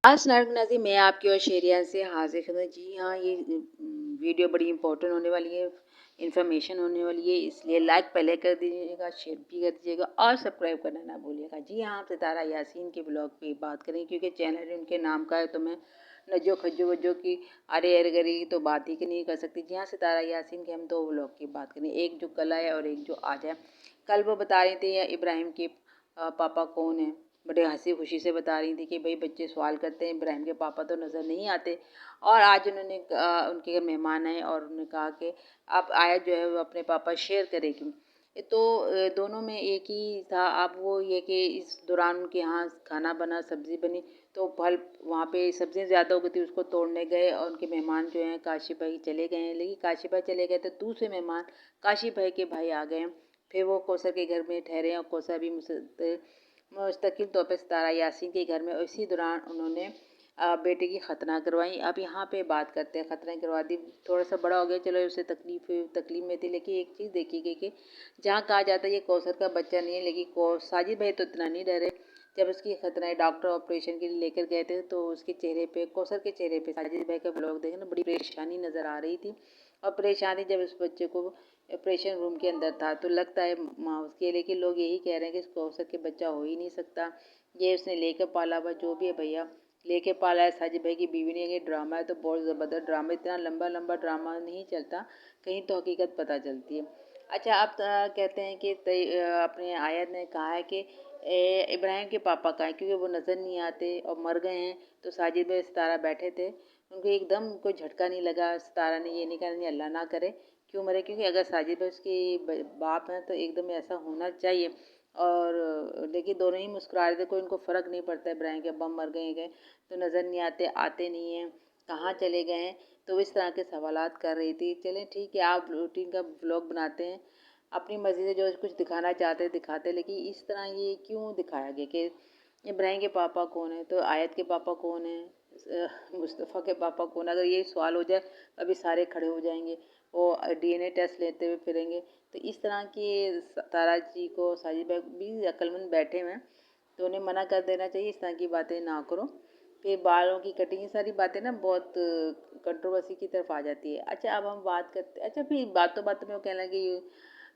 अस्सलाम नाज़रीन, मैं आपकी और शेरिया से हाज़िर खिदमत। जी हाँ, ये वीडियो बड़ी इम्पोर्टेंट होने वाली है, इन्फॉर्मेशन होने वाली है, इसलिए लाइक पहले कर दीजिएगा, शेयर भी कर दीजिएगा और सब्सक्राइब करना ना भूलिएगा। जी हाँ, हम सितारा यासीन के ब्लॉग पे बात करेंगे क्योंकि चैनल उनके नाम का है, तो मैं नजो खज्जो वज्जो की अरे अरगरी की तो बात ही नहीं कर सकती। जी हाँ, सितारा यासीन के हम दो ब्लॉग की बात करें, एक जो कल है और एक जो आज है। कल वो बता रही थी इब्राहिम के पापा कौन है, बड़े हंसी खुशी से बता रही थी कि भाई बच्चे सवाल करते हैं इब्राहिम के पापा तो नज़र नहीं आते। और आज उन्होंने उनके घर मेहमान आए और उन्होंने कहा कि अब आयत जो है वो अपने पापा शेयर करेगी। तो दोनों में एक ही था। अब वो ये कि इस दौरान उनके यहाँ खाना बना, सब्ज़ी बनी, तो फल वहाँ पे सब्ज़ियाँ ज़्यादा हो गई थी, उसको तोड़ने गए और उनके मेहमान जो हैं काशिफ भाई चले गए हैं। लेकिन काशिफ भाई चले गए तो दूसरे मेहमान काशिफ भाई के भाई आ गए हैं। फिर वो कौसर के घर में ठहरे और कौसर भी मुस्तकिल तौर पर सितारा यासीन के घर में। इसी दौरान उन्होंने बेटे की खतना करवाई। अब यहाँ पे बात करते हैं, खतना करवा दी, थोड़ा सा बड़ा हो गया, चलो उसे तकलीफ में थी। लेकिन एक चीज़ देखी गई कि जहाँ कहा जाता है ये कौसर का बच्चा नहीं है, लेकिन साजिद भाई तो इतना नहीं डरे। जब उसकी खतना डॉक्टर ऑपरेशन के लिए लेकर गए थे तो उसके चेहरे पे, कौसर के चेहरे पे, साजिद भाई का ब्लॉग देखे ना, बड़ी परेशानी नज़र आ रही थी। और परेशानी जब उस बच्चे को ऑपरेशन रूम के अंदर था तो लगता है माँ उसके, लेकिन लोग यही कह रहे हैं कि कौसर के बच्चा हो ही नहीं सकता, ये उसने लेकर पाला हुआ, जो भी है भैया लेके पाला है। साजिद भाई की बीवी ने, ये ड्रामा है तो बहुत ज़बरदस्त ड्रामा, इतना लंबा लंबा ड्रामा नहीं चलता, कहीं तो हकीकत पता चलती है। अच्छा, आप कहते हैं कि अपने आयत ने कहा है कि इब्राहिम के पापा कहाँ हैं, क्योंकि वो नज़र नहीं आते और मर गए हैं। तो साजिद भाई सितारा बैठे थे, उनको एकदम कोई झटका नहीं लगा। सितारा ने ये नहीं कहा, नहीं अल्लाह ना करे क्यों मरे, क्योंकि अगर साजिद भाई उसके बाप हैं तो एकदम ऐसा होना चाहिए। और लेकिन दोनों ही मुस्कुरा रहे थे, कोई उनको फ़र्क नहीं पड़ता इब्राहिम के अब्बा मर गए तो नज़र नहीं आते, आते नहीं हैं, कहाँ चले गए हैं, तो इस तरह के सवालात कर रही थी। चलें ठीक है, आप रूटीन का व्लॉग बनाते हैं, अपनी मर्ज़ी से जो कुछ दिखाना चाहते हैं दिखाते हैं, लेकिन इस तरह ये क्यों दिखाया गया कि इब्राहिम के पापा कौन है, तो आयत के पापा कौन है, मुस्तफ़ा के पापा कौन है? अगर ये सवाल हो जाए अभी सारे खड़े हो जाएंगे, वो डीएनए टेस्ट लेते हुए फिरेंगे। तो इस तरह की तारा जी को साजिद भाई भी अक्लमंद बैठे हुए हैं, तो उन्हें मना कर देना चाहिए, इस तरह की बातें ना करो। फिर बालों की कटिंग, ये सारी बातें ना बहुत कंट्रोवर्सी की तरफ आ जाती है। अच्छा, अब हम बात करते, अच्छा फिर बातों बातों में वो कहने लगे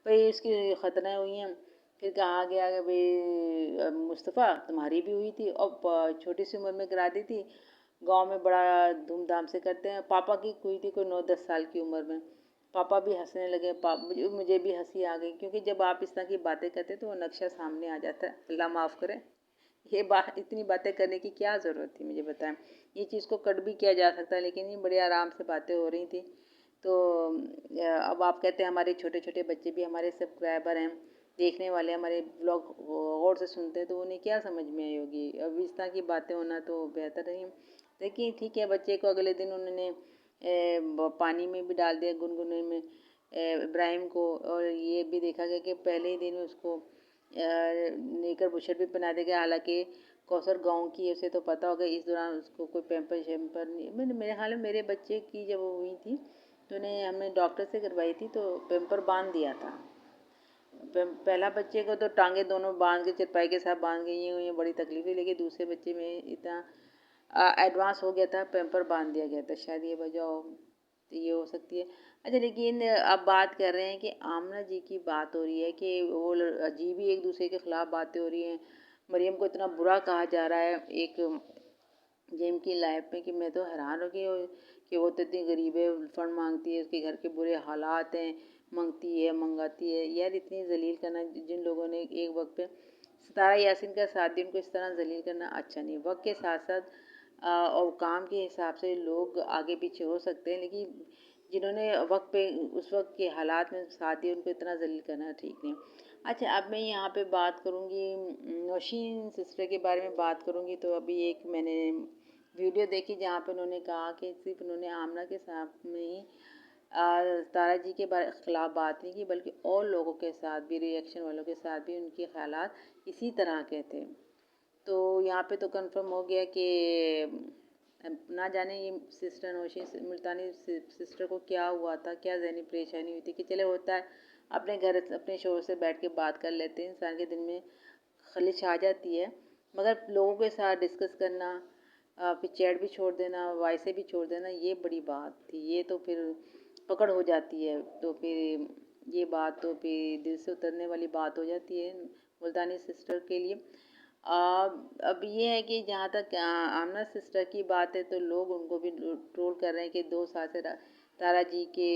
भाई इसकी खतनाएँ हुई हैं। फिर कहा गया कि भाई मुस्तफ़ा तुम्हारी भी हुई थी और छोटी सी उम्र में करा दी थी, गांव में बड़ा धूमधाम से करते हैं। पापा की हुई थी कोई 9-10 साल की उम्र में। पापा भी हंसने लगे, मुझे भी हंसी आ गई, क्योंकि जब आप इस तरह की बातें करते हैं तो वो नक्शा सामने आ जाता है। अल्लाह माफ़ करे, ये बात, इतनी बातें करने की क्या ज़रूरत थी, मुझे बताएं। ये चीज़ को कट भी किया जा सकता है, लेकिन ये बड़े आराम से बातें हो रही थी। तो अब आप कहते हैं हमारे छोटे छोटे बच्चे भी हमारे सब्सक्राइबर हैं, देखने वाले हमारे ब्लॉग गौर से सुनते हैं, तो उन्हें क्या समझ में आई होगी। अब इस तरह की बातें होना तो बेहतर नहीं है। देखिए ठीक है, बच्चे को अगले दिन उन्होंने पानी में भी डाल दिया, गुनगुने में, इब्राहिम को। और ये भी देखा गया कि पहले ही दिन उसको नेकर बुशर भी पहना दिया गया। हालांकि कौसर गांव की है, उसे तो पता होगा, इस दौरान उसको कोई पैम्पर शैम्पर नहीं। मेरे हाल में मेरे बच्चे की जब वो हुई थी तो उन्हें हमने डॉक्टर से करवाई थी, तो पैम्पर बांध दिया था। पहला बच्चे को तो टांगे दोनों बांध के चरपाई के साथ बांध गई हुई, बड़ी तकलीफ हुई। लेकिन दूसरे बच्चे में इतना एडवांस हो गया था, पैम्पर बांध दिया गया था, शायद ये वजह हो, तो ये हो सकती है। अच्छा, लेकिन अब बात कर रहे हैं कि आमना जी की बात हो रही है कि वो अजीब ही एक दूसरे के खिलाफ बातें हो रही हैं। मरियम को इतना बुरा कहा जा रहा है एक जिम की लाइफ में कि मैं तो हैरान हो गई कि वो तो इतनी गरीब है, फंड मांगती है, उसके घर के बुरे हालात हैं, मंगती है मंगाती है। यार इतनी जलील करना, जिन लोगों ने एक वक्त पे सितारा यासीन का साथ दी, उनको इस तरह जलील करना अच्छा नहीं। वक्त के साथ साथ और काम के हिसाब से लोग आगे पीछे हो सकते हैं, लेकिन जिन्होंने वक्त पे उस वक्त के हालात में साथ दिया, उनको इतना जलील करना ठीक नहीं। अच्छा, अब मैं यहाँ पे बात करूँगी नौशीन सिस्टर के बारे में बात करूँगी। तो अभी एक मैंने वीडियो देखी जहाँ पे उन्होंने कहा कि सिर्फ उन्होंने आमना के साथ में ही तारा जी के खिलाफ बात नहीं की, बल्कि और लोगों के साथ भी, रिएक्शन वालों के साथ भी उनके ख्यालात इसी तरह के थे। तो यहाँ पे तो कंफर्म हो गया कि ना जाने ये सिस्टर नौशीन मुल्तानी सिस्टर को क्या हुआ था, क्या ज़हनी परेशानी हुई थी। कि चले होता है, अपने घर अपने शोर से बैठ के बात कर लेते हैं, इंसान के दिल में खलिश आ जाती है, मगर लोगों के साथ डिस्कस करना, फिर चैट भी छोड़ देना, वॉइस भी छोड़ देना, ये बड़ी बात थी। ये तो फिर पकड़ हो जाती है, तो फिर ये बात तो फिर दिल से उतरने वाली बात हो जाती है मुल्तानी सिस्टर के लिए। अब ये है कि जहाँ तक आमना सिस्टर की बात है, तो लोग उनको भी ट्रोल कर रहे हैं कि 2 साल से तारा जी के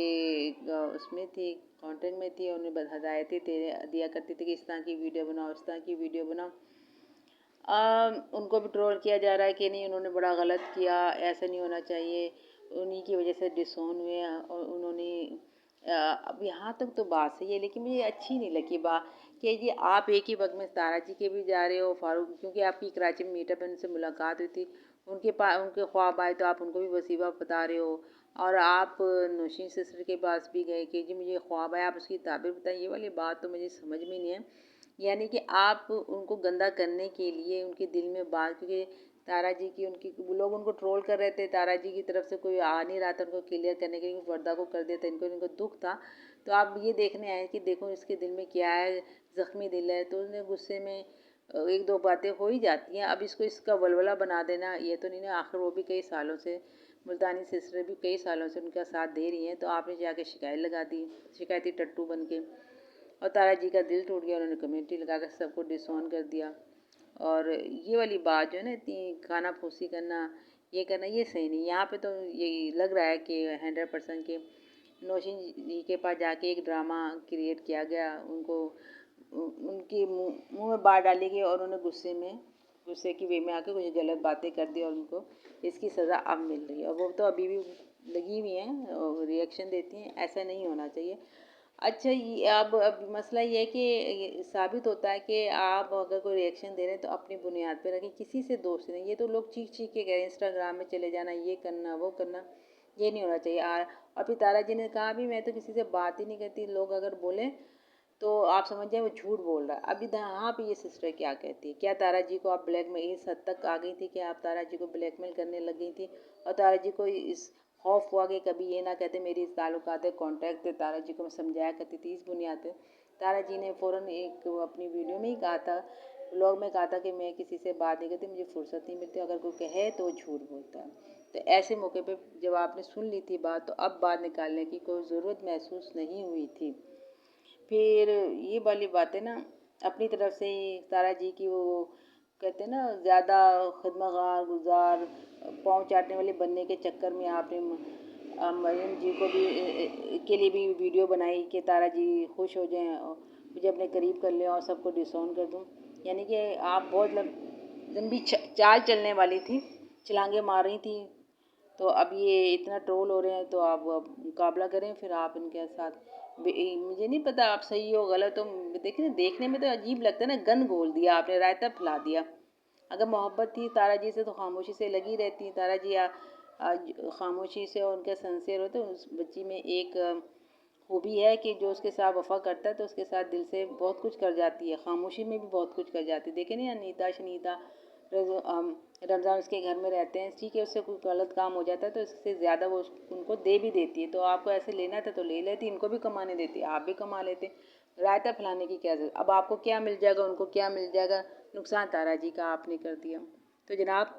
उसमें थी, कॉन्टेंट में थी, उन्हें हदायतें दिया करती थी कि इस तरह की वीडियो बनाओ, इस तरह की वीडियो बनाओ। उनको भी ट्रोल किया जा रहा है कि नहीं, उन्होंने बड़ा गलत किया, ऐसा नहीं होना चाहिए, उन्हीं की वजह से डिसोन हुए और उन्होंने अब यहाँ तक तो बात सही है, लेकिन मुझे अच्छी नहीं लगी बात कि ये आप एक ही वक्त में तारा जी के भी जा रहे हो, फारूक, क्योंकि आपकी कराची में मीटअप है, उनसे मुलाकात हुई थी, उनके ख्वाब आए तो आप उनको भी वसीबा बता रहे हो, और आप नौशीन सिस्टर के पास भी गए कि जी मुझे ख्वाब आया, आप उसकी ताबीर बताएं। ये वाली बात तो मुझे समझ में नहीं है। यानी कि आप उनको गंदा करने के लिए उनके दिल में बात, क्योंकि तारा जी की उनकी लोग उनको ट्रोल कर रहे थे, तारा जी की तरफ से कोई आ नहीं रहा था उनको क्लियर करने के लिए, पर्दा को कर दिया था, इनको दुख था। तो आप ये देखने आए कि देखो इसके दिल में क्या है, ज़ख्मी दिल है, तो उन्हें गुस्से में एक दो बातें हो ही जाती हैं। अब इसको इसका वलवला बना देना ये तो नहीं ना, आखिर वो भी कई सालों से, मुल्तानी सिस्टर भी कई सालों से उनका साथ दे रही हैं, तो आपने जाके शिकायत लगा दी, शिकायती टट्टू बन के, और तारा जी का दिल टूट गया, उन्होंने कमेंट्री लगा कर सबको डिसऑन कर दिया। और ये वाली बात जो है ना, इतनी खाना फूसी करना, ये करना, ये सही नहीं। यहाँ पे तो ये लग रहा है कि 100% के नौशीन जी के पास जाके एक ड्रामा क्रिएट किया गया, उनको उनके मुंह में बात डाली गई और उन्हें गुस्से की वे में आके कुछ गलत बातें कर दी, और उनको इसकी सज़ा अब मिल रही है, और वो तो अभी भी लगी हुई हैं और रिएक्शन देती हैं। ऐसा नहीं होना चाहिए। अच्छा, ये अब मसला ये है कि ये साबित होता है कि आप अगर कोई रिएक्शन दे रहे हैं तो अपनी बुनियाद पे रखें, किसी से दोस्त नहीं। ये तो लोग चीख चीख के कह रहे हैं इंस्टाग्राम में चले जाना, ये करना, वो करना, ये नहीं होना चाहिए। और फिर तारा जी ने कहा भी मैं तो किसी से बात ही नहीं करती, लोग अगर बोलें तो आप समझ जाए वो झूठ बोल रहा है। अभी यहाँ पे ये सिस्टर क्या कहती है, क्या तारा जी को आप ब्लैकमेल, इस हद तक आ गई थी कि आप तारा जी को ब्लैकमेल करने लग गई थी, और तारा जी को इस खौफ हुआ कि कभी ये ना कहते मेरी इस ताल्लुकात है, कॉन्टैक्ट थे, तारा जी को मैं समझाया करती थी। इस बुनियाद पर तारा जी ने फ़ौरन एक अपनी वीडियो में ही कहा था, ब्लॉग में कहा था कि मैं किसी से बात नहीं करती, मुझे फुर्सत नहीं मिलती, अगर कोई कहे तो झूठ बोलता है। तो ऐसे मौके पे जब आपने सुन ली थी बात, तो अब बात निकालने की कोई ज़रूरत महसूस नहीं हुई थी। फिर ये वाली बातें ना अपनी तरफ से ही तारा जी की, वो कहते हैं ना, ज़्यादा खिदमतगार गुजार पाँव चाटने वाले बनने के चक्कर में आपने मरियम जी को भी के लिए भी वीडियो बनाई कि तारा जी खुश हो जाएं और मुझे अपने करीब कर लें और सबको डिसऑन कर दूं। यानी कि आप बहुत लंबी चाल चलने वाली थी, छलांगे मार रही थी। तो अब ये इतना ट्रोल हो रहे हैं, तो आप अब मुकाबला करें फिर आप इनके साथ। मुझे नहीं पता आप सही हो गलत हो, देखने में तो अजीब लगता है ना, गन घोल दिया आपने, रायता फैला दिया। अगर मोहब्बत थी तारा जी से तो खामोशी से लगी रहती। तारा जी खामोशी से और उनके सिंसियर होते। उस बच्ची में एक खूबी है कि जो उसके साथ वफा करता है तो उसके साथ दिल से बहुत कुछ कर जाती है, खामोशी में भी बहुत कुछ कर जाती है। देखे नहीं, अनीता शनीता रमज़ान उसके घर में रहते हैं, ठीक है, उससे कोई गलत काम हो जाता है तो इससे ज़्यादा वो उनको दे भी देती है। तो आपको ऐसे लेना था तो ले लेती, इनको भी कमाने देती, आप भी कमा लेते। रायता फैलाने की क्या जरूरत। अब आपको क्या मिल जाएगा, उनको क्या मिल जाएगा, नुकसान तारा जी का आपने कर दिया। तो जनाब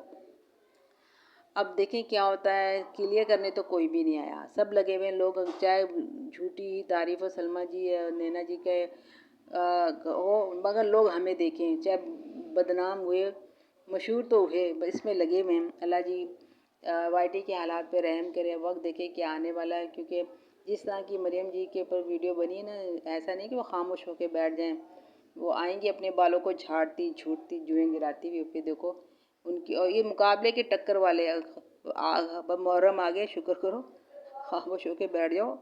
अब देखें क्या होता है। क्लियर करने तो कोई भी नहीं आया, सब लगे हुए लोग, चाहे झूठी तारीफ हो सलमा जी नैना जी के हो, मगर लोग हमें देखें, चाहे बदनाम हुए मशहूर तो हुए, इसमें लगे हुए हैं। अल्लाह जी वाईटी के हालात पे रहम करे, वक्त देखे क्या आने वाला है। क्योंकि जिस तरह की मरियम जी के ऊपर वीडियो बनी है ना, ऐसा नहीं कि वो खामोश होकर बैठ जाएं, वो आएंगी अपने बालों को झाड़ती झूठती जुएं गिराती हुई। फिर देखो उनकी, और ये मुकाबले के टक्कर वाले। मुहर्रम आ गया, शुक्र करो, खामोश होकर बैठ जाओ,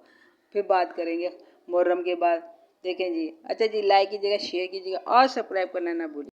फिर बात करेंगे मुहर्रम के बाद। देखें जी। अच्छा जी, लाइक कीजिएगा, शेयर कीजिएगा और सब्सक्राइब करना ना भूलिए।